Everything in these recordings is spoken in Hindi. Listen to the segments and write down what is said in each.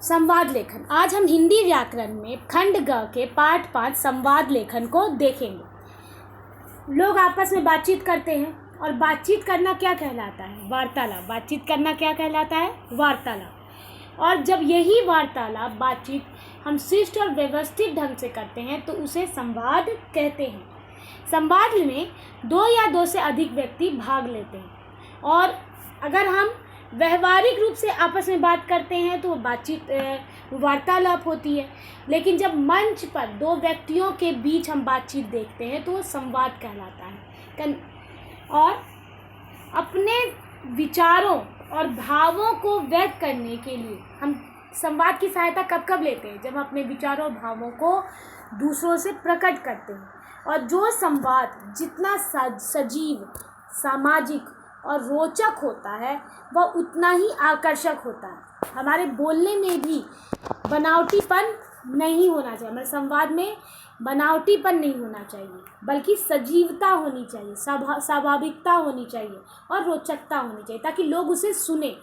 संवाद लेखन। आज हम हिंदी व्याकरण में खंड ग के पाठ 5 संवाद लेखन को देखेंगे। लोग आपस में बातचीत करते हैं और बातचीत करना क्या कहलाता है? वार्तालाप। बातचीत करना क्या कहलाता है? वार्तालाप। और जब यही वार्तालाप बातचीत हम शिष्ट और व्यवस्थित ढंग से करते हैं तो उसे संवाद कहते हैं। संवाद में 2 या 2 से अधिक व्यक्ति भाग लेते हैं और अगर हम व्यवहारिक रूप से आपस में बात करते हैं तो वो बातचीत वार्तालाप होती है। लेकिन जब मंच पर 2 व्यक्तियों के बीच हम बातचीत देखते हैं तो वो संवाद कहलाता है। और अपने विचारों और भावों को व्यक्त करने के लिए हम संवाद की सहायता कब कब लेते हैं? जब हम अपने विचारों और भावों को दूसरों से प्रकट करते हैं। और जो संवाद जितना सजीव, सामाजिक और रोचक होता है वह उतना ही आकर्षक होता है। हमारे बोलने में भी बनावटीपन नहीं होना चाहिए। हमारे संवाद में बनावटीपन नहीं होना चाहिए, बल्कि सजीवता होनी चाहिए, स्वाभाविकता होनी चाहिए और रोचकता होनी चाहिए ताकि लोग उसे सुने।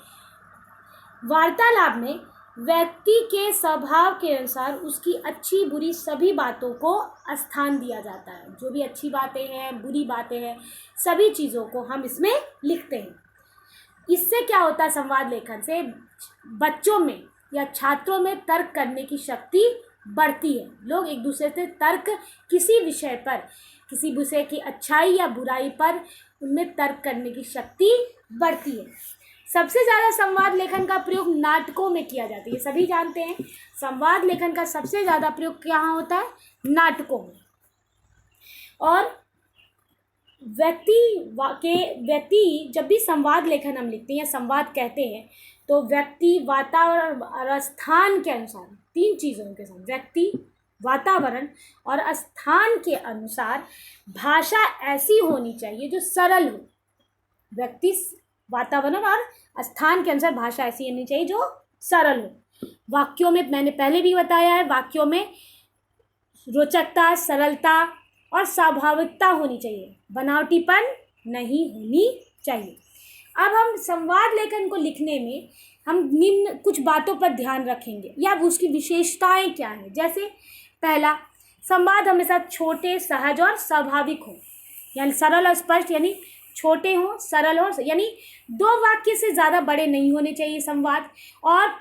वार्तालाप में व्यक्ति के स्वभाव के अनुसार उसकी अच्छी बुरी सभी बातों को स्थान दिया जाता है। जो भी अच्छी बातें हैं, बुरी बातें हैं, सभी चीज़ों को हम इसमें लिखते हैं। इससे क्या होता है? संवाद लेखन से बच्चों में या छात्रों में तर्क करने की शक्ति बढ़ती है। लोग एक दूसरे से तर्क किसी विषय पर, किसी विषय की अच्छाई या बुराई पर उनमें तर्क करने की शक्ति बढ़ती है। सबसे ज़्यादा संवाद लेखन का प्रयोग नाटकों में किया जाता है। ये सभी जानते हैं। संवाद लेखन का सबसे ज़्यादा प्रयोग कहाँ होता है? नाटकों में। और व्यक्ति जब भी संवाद लेखन हम लिखते हैं या संवाद कहते हैं तो व्यक्ति, वातावरण और स्थान के अनुसार, 3 चीज़ों के साथ, व्यक्ति, वातावरण और स्थान के अनुसार भाषा ऐसी होनी चाहिए जो सरल हो। व्यक्ति, वातावरण और स्थान के अनुसार भाषा ऐसी होनी चाहिए जो सरल हो। वाक्यों में मैंने पहले भी बताया है, वाक्यों में रोचकता, सरलता और स्वाभाविकता होनी चाहिए, बनावटीपन नहीं होनी चाहिए। अब हम संवाद लेखन को लिखने में हम निम्न कुछ बातों पर ध्यान रखेंगे या उसकी विशेषताएं क्या हैं। जैसे पहला, संवाद हमेशा छोटे, सहज और स्वाभाविक हो, यानी सरल और स्पष्ट, यानी छोटे हों, सरल हो, यानी 2 वाक्य से ज़्यादा बड़े नहीं होने चाहिए संवाद। और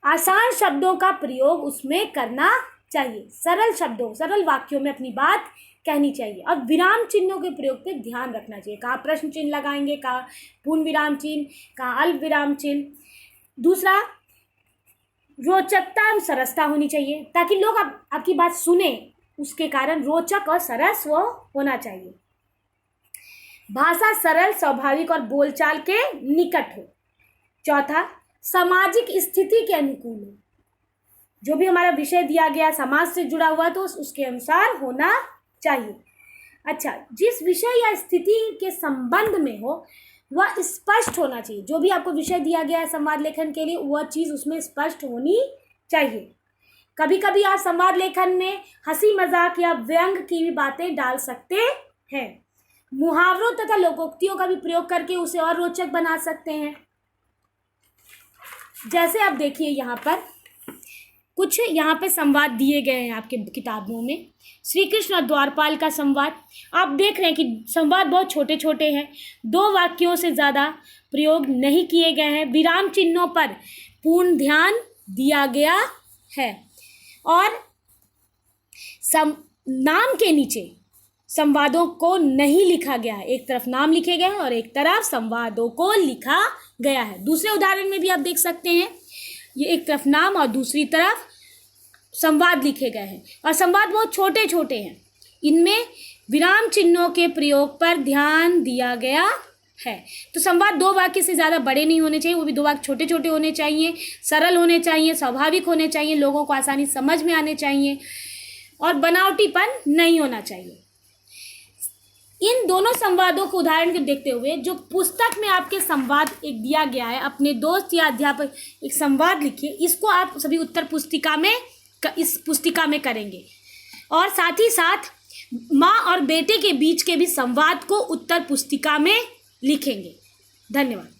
आसान शब्दों का प्रयोग उसमें करना चाहिए। सरल शब्दों, सरल वाक्यों में अपनी बात कहनी चाहिए। और विराम चिन्हों के प्रयोग पे ध्यान रखना चाहिए। कहाँ प्रश्न चिन्ह लगाएंगे, कहाँ पूर्ण विराम चिन्ह, कहाँ अल्प विराम चिन्ह। दूसरा, रोचकता एवं सरसता होनी चाहिए ताकि लोग आपकी बात सुने, उसके कारण रोचक और सरस वो होना चाहिए। भाषा सरल, स्वाभाविक और बोलचाल के निकट हो। चौथा, सामाजिक स्थिति के अनुकूल हो। जो भी हमारा विषय दिया गया समाज से जुड़ा हुआ तो उसके अनुसार होना चाहिए। अच्छा, जिस विषय या स्थिति के संबंध में हो वह स्पष्ट होना चाहिए। जो भी आपको विषय दिया गया है संवाद लेखन के लिए, वह चीज़ उसमें स्पष्ट होनी चाहिए। कभी कभी आप संवाद लेखन में हंसी मजाक या व्यंग की भी बातें डाल सकते हैं। मुहावरों तथा लोकोक्तियों का भी प्रयोग करके उसे और रोचक बना सकते हैं। जैसे आप देखिए यहाँ पर कुछ संवाद दिए गए हैं आपके किताबों में। श्री कृष्ण और द्वारपाल का संवाद। आप देख रहे हैं कि संवाद बहुत छोटे छोटे हैं, 2 वाक्यों से ज़्यादा प्रयोग नहीं किए गए हैं। विराम चिन्हों पर पूर्ण ध्यान दिया गया है और नाम के नीचे संवादों को नहीं लिखा गया है। एक तरफ नाम लिखे गए हैं और एक तरफ संवादों को लिखा गया है। दूसरे उदाहरण में भी आप देख सकते हैं, ये एक तरफ नाम और दूसरी तरफ संवाद लिखे गए हैं और संवाद बहुत छोटे छोटे हैं। इनमें विराम चिन्हों के प्रयोग पर ध्यान दिया गया है। तो संवाद 2 वाक्य से ज़्यादा बड़े नहीं होने चाहिए, वो भी 2 वाक्य छोटे छोटे होने चाहिए, सरल होने चाहिए, स्वाभाविक होने चाहिए, लोगों को आसानी समझ में आने चाहिए और बनावटीपन नहीं होना चाहिए। इन दोनों संवादों को उदाहरण के देखते हुए जो पुस्तक में आपके संवाद एक दिया गया है, अपने दोस्त या अध्यापक एक संवाद लिखिए। इसको आप सभी उत्तर पुस्तिका में, इस पुस्तिका में करेंगे। और साथ ही साथ माँ और बेटे के बीच के भी संवाद को उत्तर पुस्तिका में लिखेंगे। धन्यवाद।